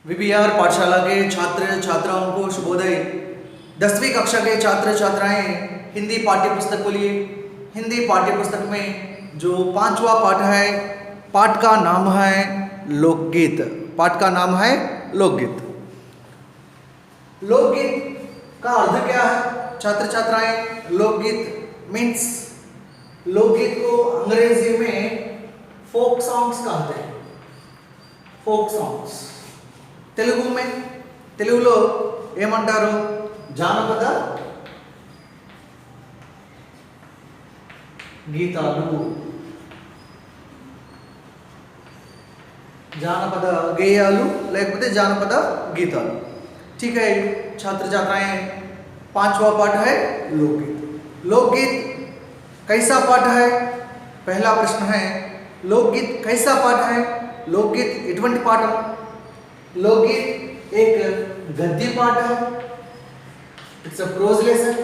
VBR पाठशाला के छात्र छात्राओं को शुभोदय। 10वीं कक्षा के छात्र छात्राएं हिंदी पाठ्य पुस्तक को लिए। हिंदी पाठ्य पुस्तक में जो 5वां पाठ है, पाठ का नाम है लोकगीत। पाठ का नाम है लोकगीत। लोकगीत का अर्थ क्या है छात्र छात्राएं? लोकगीत मीन्स, लोकगीत को अंग्रेजी में फोक सॉन्ग्स कहते हैं। फोक सॉन्ग्स తెలుగులో ఏమంటారు? జానపద గీతాలు, జానపద గేయాలు లేకపోతే జానపద గీతాలు। ठीक है छात्र छात्राएं, 5वां पाठ है लोकगीत। लोकगीत कैसा पाठ है? पहला प्रश्न है, लोकगीत कैसा पाठ है? लोकगीत ఎటువంటి పాఠం? लोकगीत एक गद्य पाठ है। It's a prose lesson.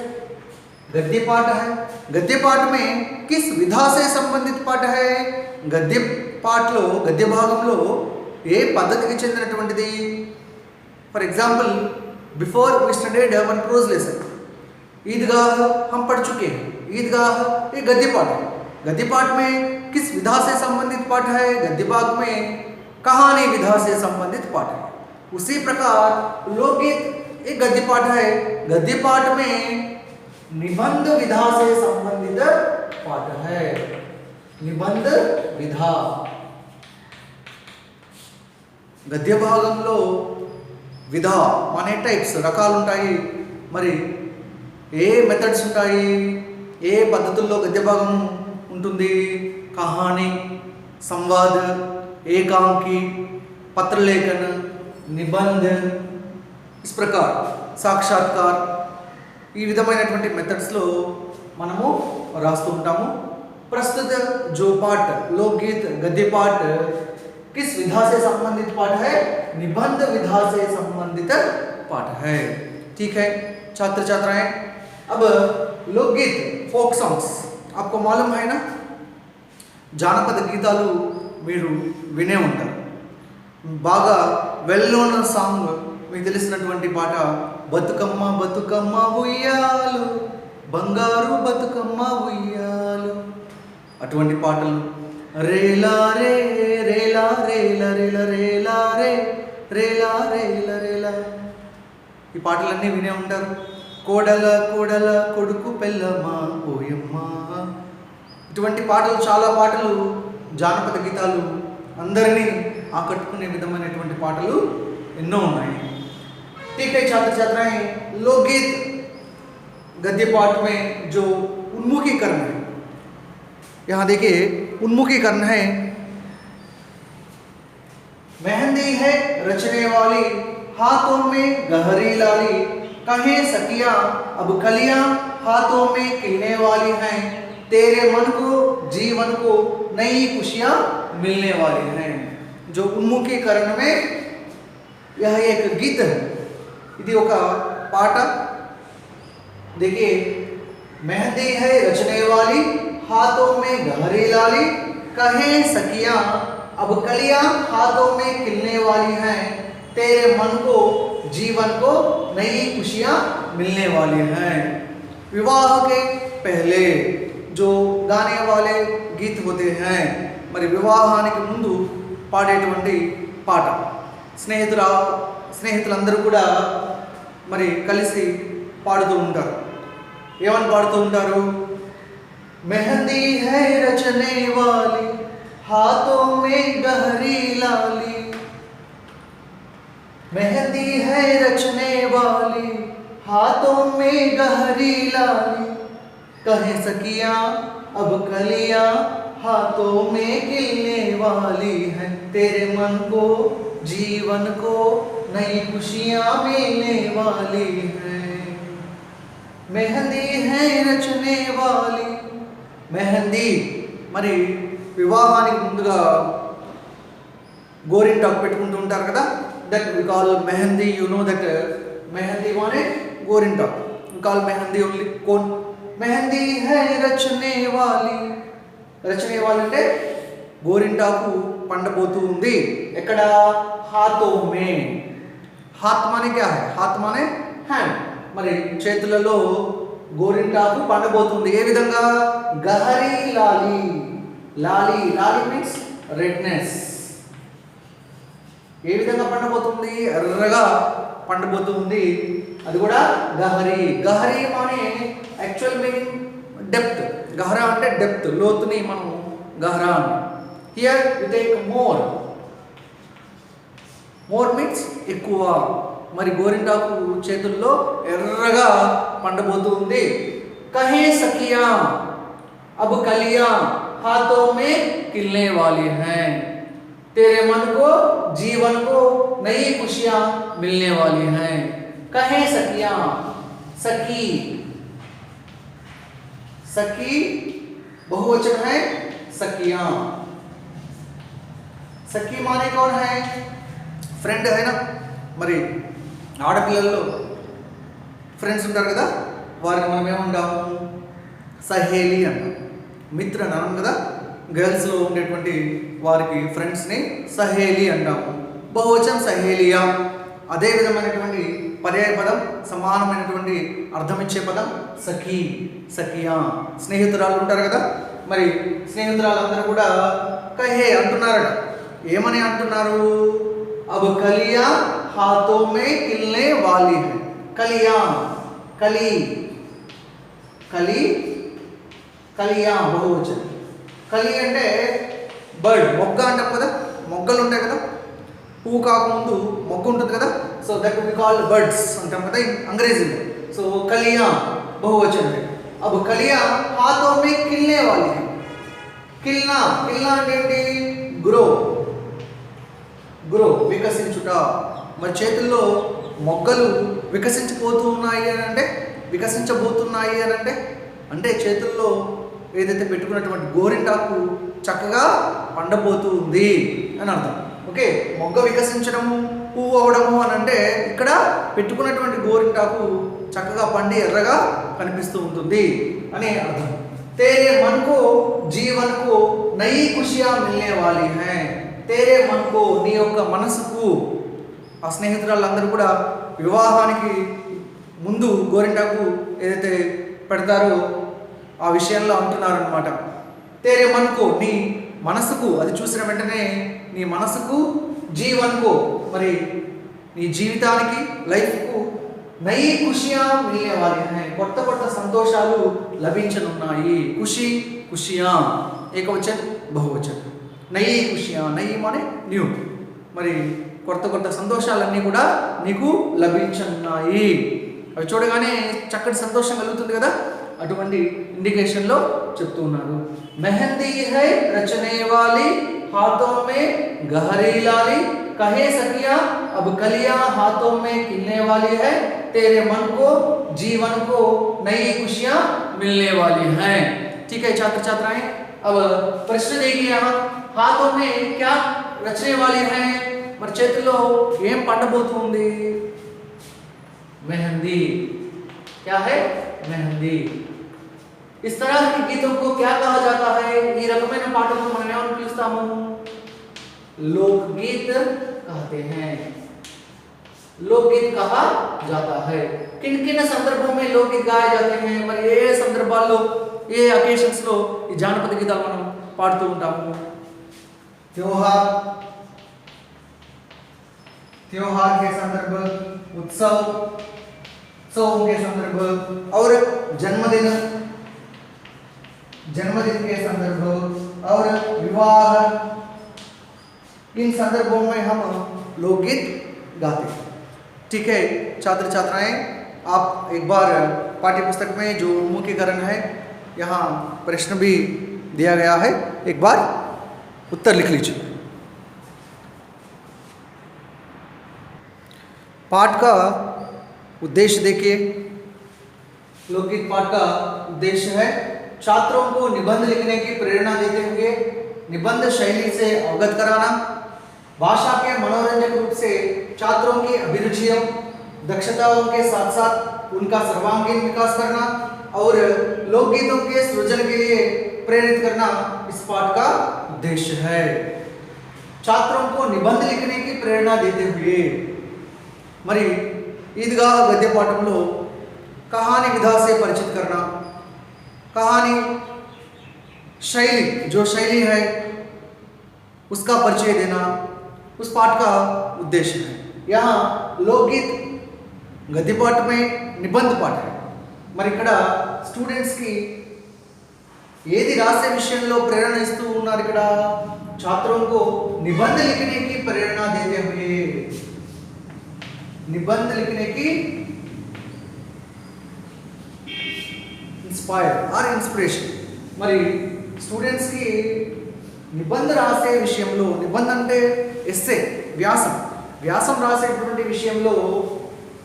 गद्य पाठ है। गद्य पाठ में किस विधा से संबंधित पाठ है? गद्य पाठलो गद्य भागंलो ఏ పద్ధతికి చెందినటువంటిది? For example, before we studied one prose lesson. Idgah हम पढ़ चुके हैं। ईदगाह ये गद्य पाठ है। गद्य पाठ में किस विधा से संबंधित पाठ है? गद्य भाग में कहानी विधा से संबंधित पाठ है। उसी प्रकार लोकगीत एक गद्य पाठ है। गद्य पाठ में निबंध विधा से संबंधित पाठ है। निबंध विधा गद्य భాగంలో విధ అనే టైప్స్ రకాలు ఉంటాయి। మరి ఏ మెథడ్స్ ఉంటాయి? ఏ పద్ధతుల్లో గద్య భాగం ఉంటుంది? కహాని, సంవాద్, एकांकी, पत्र लेखन, निबंध, इस प्रकार साक्षात्कार, ఈ విధమైనటువంటి మెథడ్స్ లో మనము రాస్తూ ఉంటాము। प्रस्तुत जो पाठ लोकगीत गद्य पाठ किस विधा से संबंधित पाठ है? निबंध विधा से संबंधित पाठ है। ठीक है छात्र छात्राएं, अब लोकगीत फोक सॉन्ग्स आपको मालूम है ना? జానపద గీతాలు మీరు వినే ఉంటారు। బాగా వెల్ నోన్ సాంగ్ మీకు తెలిసినటువంటి పాట బతుకమ్మ బతుకమ్మ ఉయ్యాలు బంగారు బతుకమ్మ ఉయ్యాలు, అటువంటి పాటలు రేలా రే రేలా రేలా రేలా రేలా రే రేలా రేలా రేలా, ఈ పాటలన్నీ వినే ఉంటారు। కోడల కోడల కొడుకు పెళ్ళమ్మ ఓయమ్మ, ఇటువంటి పాటలు, చాలా పాటలు, జానపద గీతాలు అందరినీ ఆకట్టుకునే విధమైనటువంటి పాటలు ఎన్నో ఉన్నాయి। ठीक है छात्र छात्राएं, लोकगीत गद्य पाठ में जो उन्मुखीकरण है, यहाँ देखिए उन्मुखीकरण है। मेहंदी है रचने वाली हाथों में गहरी लाली, कहे सखियां अब कलियां हाथों में खिलने वाली हैं, तेरे मन को जीवन को नई खुशियां मिलने वाली हैं। जो उन्मुखीकरण में यह एक गीत है, ఇది ఒక పాట। देखिए, मेहंदी है रचने वाली हाथों में गहरी लाली, कहे सखियां अब कलियां हाथों में खिलने वाली हैं, तेरे मन को जीवन को नई खुशियां मिलने वाली हैं। विवाह के पहले जो गाने वाले गीत होते हैं, మరి వివాహానికి ముందు పాడేటువంటి పాట, స్నేహితులందరూ కూడా మరి కలిసి పాడుతూ ఉంటారు। ఏమని పాడుతూ ఉంటారు? మెహందీ హై రచనే వాली हाथों में गहरी लाली, मेहंदी है रचने वाली हाथों में गहरी लाली, कहे सखियां अब कलियां हाथों में खिलने वाली है, तेरे मन को जीवन को नई खुशियां मिलने वाली है। मेहंदी है रचने वाली, मेहंदी మరి వివాహానికి ముందుగా గోరింటాకు పెట్టుకుంటూ ఉంటారు కదా, that we call mehndi. You know that mehndi माने గోరింటాకు। We call mehndi only cone. Mehndi है रचने वाली, रचने वाली అంటే అంటే గోరింటాకు పండబోతూ ఉంది. ఎక్కడ? హాతో మే. హాత్ మానే క్యా హై? హాత్ మానే హ్యాండ్. మరి చేతులలో గోరింటాకు పండబోతుంది. ఏ విధంగా? గహరీ లాలి. లాలి, లాలి మీన్స్ రెడ్నెస్. ఏ విధంగా పండబోతుంది? ఎర్రగా పండబోతుంది. అది కూడా గహరీ. గహరీ మానే యాక్చువల్ మీనింగ్ డెప్త్. గహరా అంటే డెప్త్, లోతుని మనం గహరా అంటాం. Here you take more. More means ఎక్కువ. మరి గోరింటాకు చేతుల్లో ఎర్రగా పండబోతుంది. కహే సఖియా अब कलियां हाथों में खिलने वाली हैं, तेरे मन को जीवन को नई खुशियां मिलने वाली हैं. कहे सखियां. सखी, सखी बहुवचन है सखियां. सखी माने कौन है? फ्रेंड है ना. మరి ఆడపిల్లల్లో ఫ్రెండ్స్ ఉంటారు కదా, వారిని మనం ఏమంటాము? సహేలి అంటాం. మిత్ర అని అనం కదా. గర్ల్స్లో ఉండేటువంటి వారికి ఫ్రెండ్స్ని సహేలి అంటాము. బహువచనం సహేలియా. అదే విధమైనటువంటి పర్యాయ పదం, సమానమైనటువంటి అర్థం ఇచ్చే పదం సఖీ, సఖియా. స్నేహితురాలు ఉంటారు కదా, మరి స్నేహితురాలందరూ కూడా కహే అంటున్నారట. ఏమని అంటున్నారు? అబ్ కలియా హాతో మే ఖిల్నే వాలీ హై. కలియా, కలి, కలి, కలియా బహువచనం. కలి అంటే బర్డ్, మొగ్గ అంటాం కదా. మొగ్గలు ఉంటాయి కదా, పువ్వు కాకముందు మొగ్గ ఉంటుంది కదా. So that we call birds అంటాం కదా అంగ్రేజీలో. సో కలియా బహువచనం. అబ్ కలియా హాతో మే ఖిల్నే వాలీ హై. ఖిల్నా, ఖిల్నా అంటే ఏంటి? గ్రో, గ్రో వికసించుట. మరి చేతుల్లో మొగ్గలు వికసించిపోతూ ఉన్నాయి అని అంటే, వికసించబోతున్నాయి అని అంటే, అంటే చేతుల్లో ఏదైతే పెట్టుకున్నటువంటి గోరింటాకు చక్కగా పండబోతూ ఉంది అని అర్థం. ఓకే, మొగ్గ వికసించడము, పువ్వు అవ్వడము అని అంటే ఇక్కడ పెట్టుకున్నటువంటి గోరింటాకు చక్కగా పండి ఎర్రగా కనిపిస్తూ ఉంటుంది అని అర్థం. तेरे मन को जीवन को नई खुशियां मिलने वाली हैं. तेरे मन को, నీ యొక్క మనసుకు. ఆ స్నేహితురాళ్ళందరూ కూడా వివాహానికి ముందు గోరింటాకు ఏదైతే పెడతారో ఆ విషయంలో అంటున్నారనమాట. తేరే మనకు, నీ మనసుకు, అది చూసిన వెంటనే నీ మనసుకు, జీవన్కు, మరి నీ జీవితానికి, లైఫ్కు నై ఖుషియా మిల్నే వాలీ హై. కొత్త కొత్త సంతోషాలు లభించనున్నాయి. ఖుషి, ఖుషియా ఏకవచన్ బహువచన్. నై ఖుషియా, నై మానే న్యూ. మరి కొత్త కొత్త సంతోషాలన్నీ కూడా నీకు లభించనున్నాయి. అవి చూడగానే చక్కటి సంతోషం కలుగుతుంది కదా, అటువంటి ఇండికేషన్లో చెప్తూ ఉన్నారు. మెహందీ హై రచనే వాలి हाथों में गहरी लाली, कहे सखिया अब कलियां हाथों में खिलने वाली है, तेरे मन को जीवन को नई खुशियां मिलने वाली हैं. ठीक है छात्र छात्राएं, अब प्रश्न देखिए यहाँ, हाथों में क्या रचने वाली है? మరి చేతిలో ఏం పండబోతుంది? मेहंदी. क्या है? मेहंदी. इस तरह के गीतों को क्या कहा जाता है? ఈ రకమైన పాటలను మనం ఏమని పిలుస్తాము? लोकगीत कहते हैं. लोकगीत कहा जाता है. किन किन సందర్భం में लोकगीत गाए जाते हैं? మరి ఏ సందర్భాల్లో, ఏ అకేషన్స్ లో ఈ జానపద గీతాలు మనం పాడుతూ ఉంటాము? त्योहार, त्योहार के संदर्भ, उत्सव, उत्सव के संदर्भ, और जन्मदिन, जन्मदिन के संदर्भ, और विवाह, इन संदर्भों में हम लोकगीत गाते हैं. ठीक है छात्र छात्राएं, आप एक बार पाठ्य पुस्तक में जो उन्मुखीकरण है, यहाँ प्रश्न भी दिया गया है, एक बार उत्तर लिख लीजिए. पाठ का उद्देश्य देखिए. लोकगीत पाठ का उद्देश्य है छात्रों को निबंध लिखने की प्रेरणा देते हुए निबंध शैली से अवगत कराना, भाषा के मनोरंजक रूप से छात्रों की अभिरुचियों, दक्षताओं के साथ साथ उनका सर्वांगीण विकास करना, और लोकगीतों के सृजन के लिए प्रेरित करना इस पाठ का उद्देश्य है। छात्रों को निबंध लिखने की प्रेरणा देते हुए మరి ఈద్గా గద్య పాఠంలో कहानी विधा से परिचित करना, कहानी शैली जो शैली है उसका परिचय देना उस पाठ का उद्देश्य है। यहाँ लोकगीत गद्य पाठ में निबंध पाठ है। మరి ఇక్కడ స్టూడెంట్స్ కి ఏది రాసే విషయంలో ప్రేరణ ఇస్తూ ఉన్నారు? ఇక్కడ छात्रों को निबंध लिखने की प्रेरणा देते हुए, निबंध लिखने की इंस्पायर और इंस्पिरेशन। మరి స్టూడెంట్స్ కి నిబంధ రాసే విషయంలో, నిబంధ అంటే ఎస్సే వ్యాసం రాసేటువంటి విషయంలో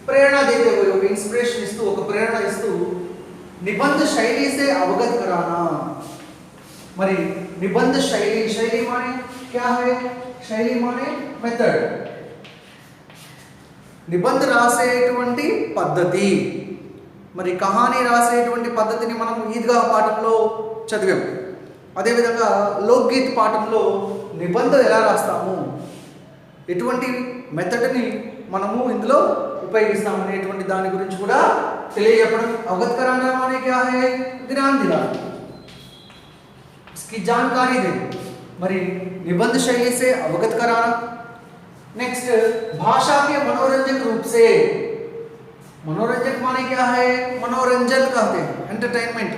प्रेरणा देते हुए, ఒక इंस्पिरेशन ఇస్తూ, ఒక ప్రేరణ ఇస్తూ निबंध शैली से अवगत कराना। మరి निबंध शैली माने क्या है? शैली माने मेथड, निबंध రాసేటువంటి పద్ధతి। మరి కహాని రాసేటువంటి పద్ధతిని మనం ఈద్గా పాఠంలో చదివాం। అదే విధంగా లోక్గీత్ పాఠంలో నిబంధ ఎలా రాస్తాము, ఎటువంటి మెథడ్ని మనము ఇందులో ఉపయోగిస్తాం అనేటువంటి దాని గురించి కూడా తెలియజెప్పడం। अवगत कराना माने क्या है? ज्ञान दिलाना, इसकी जानकारी देना। మరి निबंध शैली से अवगत कराना। नेक्स्ट, भाषा के मनोरंजक रूप से, मनोरंजक माने क्या है? मनोरंजन कहते हैं, ఎంటర్టైన్మెంట్,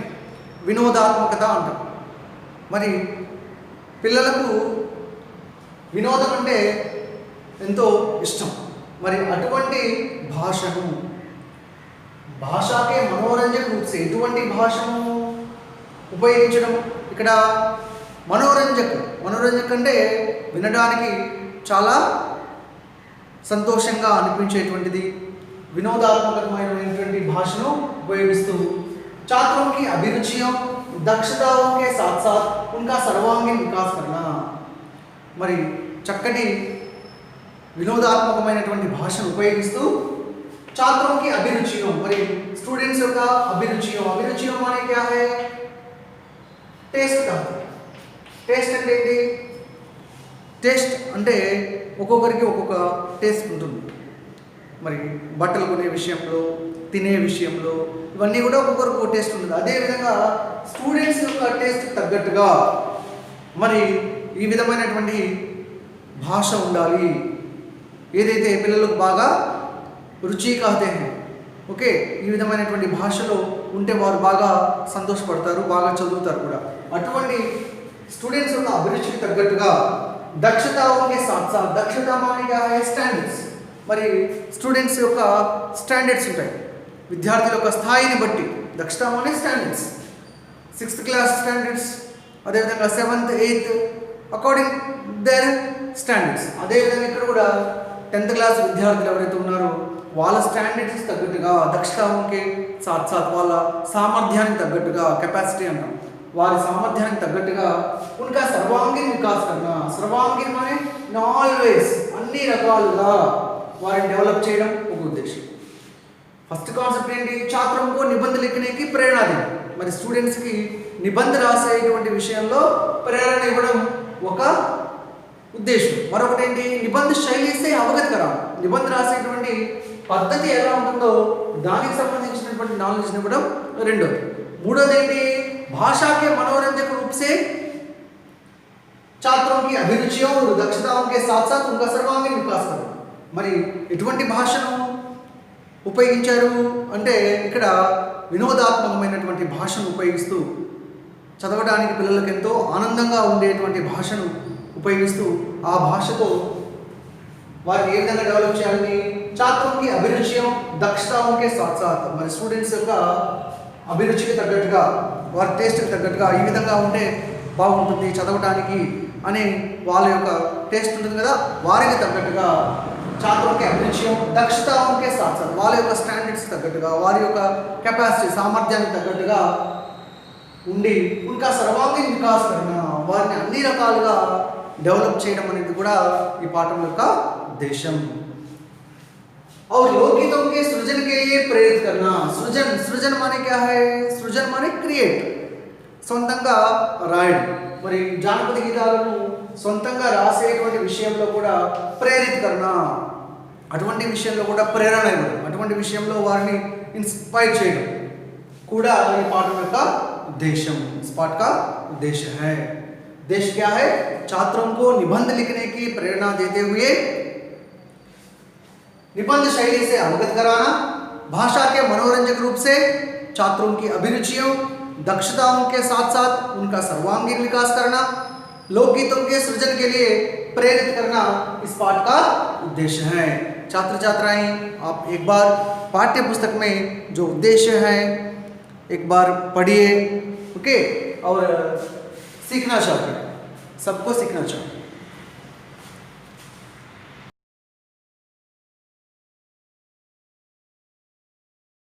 వినోదాత్మకత అంటాం। మరి పిల్లలకు వినోదం అంటే ఎంతో ఇష్టం। మరి అటువంటి భాషను, భాషాకే మనోరంజక రూప్ సే, ఎటువంటి భాషను ఉపయోగించడం? ఇక్కడ మనోరంజక్ అంటే వినడానికి చాలా సంతోషంగా అనిపించేటువంటిది, వినోదాత్మకమైనటువంటి భాషను ఉపయోగిస్తూ छात्रों की अभिरुचियों दक्षताओं के साथ साथ उनका सर्वांगीण विकास करना। మరి చక్కటి వినోదాత్మకమైనటువంటి భాషను ఉపయోగిస్తూ छात्रों की अभिरुचियों, మరి స్టూడెంట్స్ యొక్క అభిరుచియోं माने क्या है? టేస్ట్ కాదు। టేస్ట్ అంటే ఏంటి? టేస్ట్ అంటే ఒక్కొక్కరికి ఒక్కొక్క టేస్ట్ ఉంటుంది। మరి బట్టలు కొనే విషయంలో, తినే విషయంలో, ఇవన్నీ కూడా ఒక్కొక్కరికి టేస్ట్ ఉంటుంది। అదేవిధంగా స్టూడెంట్స్ యొక్క టేస్ట్ తగ్గట్టుగా మరి ఈ విధమైనటువంటి భాష ఉండాలి। ఏదైతే పిల్లలకు బాగా రుచి कहते हैं, ఓకే, ఈ విధమైనటువంటి భాషలో ఉంటే వారు బాగా సంతోషపడతారు, బాగా చదువుతారు కూడా। అటువంటి స్టూడెంట్స్ యొక్క అభిరుచికి తగ్గట్టుగా దక్షతాओंके साथ साथ, దక్షత माने क्या है? స్టాండర్డ్స్। మరి స్టూడెంట్స్ యొక్క స్టాండర్డ్స్ ఉంటాయి, విద్యార్థుల యొక్క స్థాయిని బట్టి దక్షత माने స్టాండర్డ్స్, 6th క్లాస్ స్టాండర్డ్స్, అదేవిధంగా 7th 8th according there standards. అదేవిధంగా ఇక్కడ కూడా 10th క్లాస్ విద్యార్థులు ఎవరైతే ఉన్నారో వాళ్ళ స్టాండర్డ్స్ తగ్గట్టుగా దక్షతాओंके साथ साथ వాళ్ళ సామర్థ్యానికి తగ్గట్టుగా, కెపాసిటీ అంటాం, వారి సామర్థ్యానికి తగ్గట్టుగా ఉనకా సర్వాంగీణ వికాస్ करना। సర్వాంగీణ माने ఇన్ ఆల్ వేస్, అన్ని రకాలుగా వారిని డెవలప్ చేయడం ఒక ఉద్దేశం। ఫస్ట్ కాన్సెప్ట్ ఏంటి? छात्रों को निबंध लिखने की प्रेरणा देना। మరి స్టూడెంట్స్ కి నిబంధ రాసేటువంటి విషయంలో ప్రేరణ ఇవ్వడం ఒక ఉద్దేశం। మరొకటి ఏంటి? నిబంధ శైలి సే అవగత कराना। నిబంధ రాసేటువంటి పద్ధతి ఎలా ఉంటుందో దానికి సంబంధించినటువంటి నాలెడ్జ్ ఇవ్వడం రెండోది। మూడోది ఏంటి? భాషా के मनोरंजक रूप से छात्रों की अभिरुचियों और दक्षताओं के साथ साथ उनका सर्वांगीण विकास करना। మరి ఎటువంటి భాషను ఉపయోగించారు అంటే ఇక్కడ వినోదాత్మకమైనటువంటి భాషను ఉపయోగిస్తూ చదవడానికి పిల్లలకు ఎంతో ఆనందంగా ఉండేటువంటి భాషను ఉపయోగిస్తూ ఆ భాషతో వారిని ఏ విధంగా డెవలప్ చేయాలని? छात्रों की अभिरुचियों दक्षताओं के साथ साथ, మరి స్టూడెంట్స్ యొక్క అభిరుచికి తగ్గట్టుగా, వారి టేస్ట్కి తగ్గట్టుగా ఈ విధంగా ఉంటే బాగుంటుంది చదవడానికి అని వాళ్ళ యొక్క టేస్ట్ ఉంటుంది కదా, వారికి తగ్గట్టుగా छात्रों की अभिरुचियों दक्षताओं के साथ साथ వాళ్ళ యొక్క స్టాండర్డ్స్ తగ్గట్టుగా, వారి యొక్క కెపాసిటీ సామర్థ్యానికి తగ్గట్టుగా ఉండి ఉనకా సర్వాంగీణ వికాస్ करना, వారిని అన్ని రకాలుగా డెవలప్ చేయడం అనేది కూడా ఈ పాఠం యొక్క ఉద్దేశం। और लोकगीतों के सृजन के लिए प्रेरित करना। सृजन माने क्या है? सृजन माने क्रिएट, సొంతంగా రాయడం. మరి జానపద గీతాలను సొంతంగా రాసేటువంటి విషయంలో కూడా ప్రేరితకరణ, అటువంటి విషయంలో కూడా ప్రేరణ ఇవ్వడం, అటువంటి విషయంలో వారిని ఇన్స్పైర్ చేయడం కూడా ఈ పాఠం యొక్క उद्देश्य. इस पाठ का उद्देश्य है. उद्देश्य क्या है? छात्रों को निबंध लिखने की प्रेरणा देते हुए निबंध शैली से अवगत कराना, भाषा के मनोरंजक रूप से छात्रों की अभिरुचियों दक्षताओं के साथ साथ उनका सर्वांगीण विकास करना, लोकगीतों के सृजन के लिए प्रेरित करना इस पाठ का उद्देश्य है. छात्र छात्राएं, आप एक बार पाठ्य पुस्तक में जो उद्देश्य है एक बार पढ़िए, ओके, और सीखना चाहिए, सबको सीखना चाहिए.